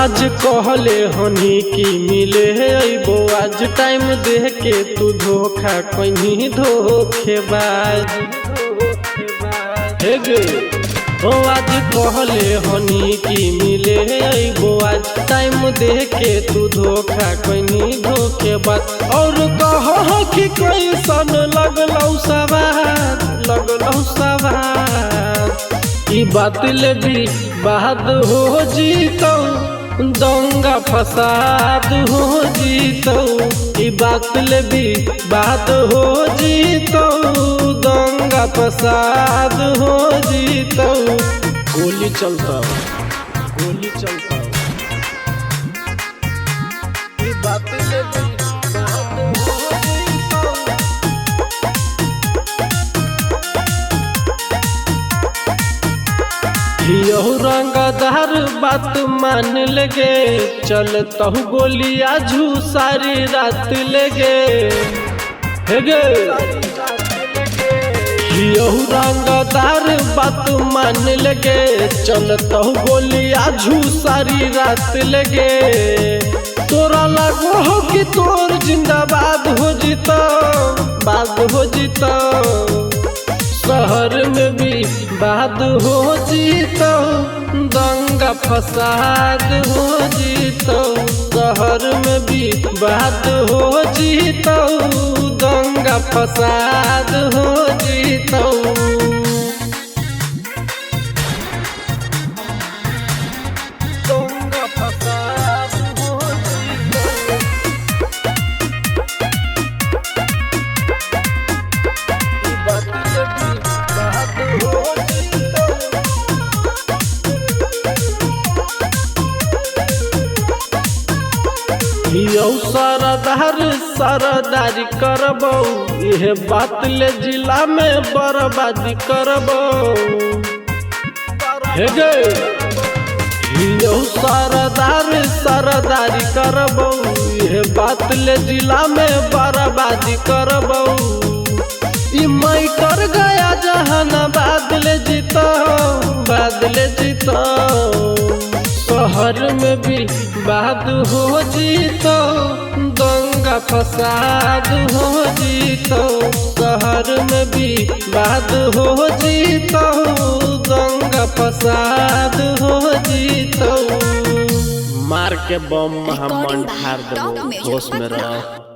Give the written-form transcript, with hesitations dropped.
आज कहले हनी की मिले अइबो आज टाइम दे के तू धोखा कहीं धोखेबाज हे गे ओ आज कहले हनी की मिले अइबो आज टाइम दे के तू धोखा कहीं धोखेबाज और कहो कि कैसन लगलौ सवाद ई बातिल भी बाद हो जीतो दंगा फसाद हो जीतो ई बातिल भी बाद हो जीतो दंगा फसाद हो जीतो गोली चलता ई बातिल भी बाद हो जीतो यहू रंगदार बात मान लगे चलता हूँ गोलियां झू सारी रात लगे यहू रंगदार बात मान लगे चलता हूँ गोलियां झू सारी रात लगे तोरा लगो हो कि तोर जिंदाबाद हो जीता शहर में भी बाद हो जीतो दंगा फसाद हो जीतो शहर में भी बाद हो जीतो दंगा फसाद हो जीतो दंगा फसाद हो जीतो यौ सरदारी करबो यह बात ले जिला में बर्बादी करबो यौ सरदारी करबो यह बात ले जिला में बर्बादी करबो ई मैं कर गया जहानाबाद ले जीतो शहर में भी बाद हो जीतो दंगा फसाद हो जीतो शहर में भी बाद हो जीतो दंगा फसाद हो जीतो मार के बम हम ठार देबो होश में रह।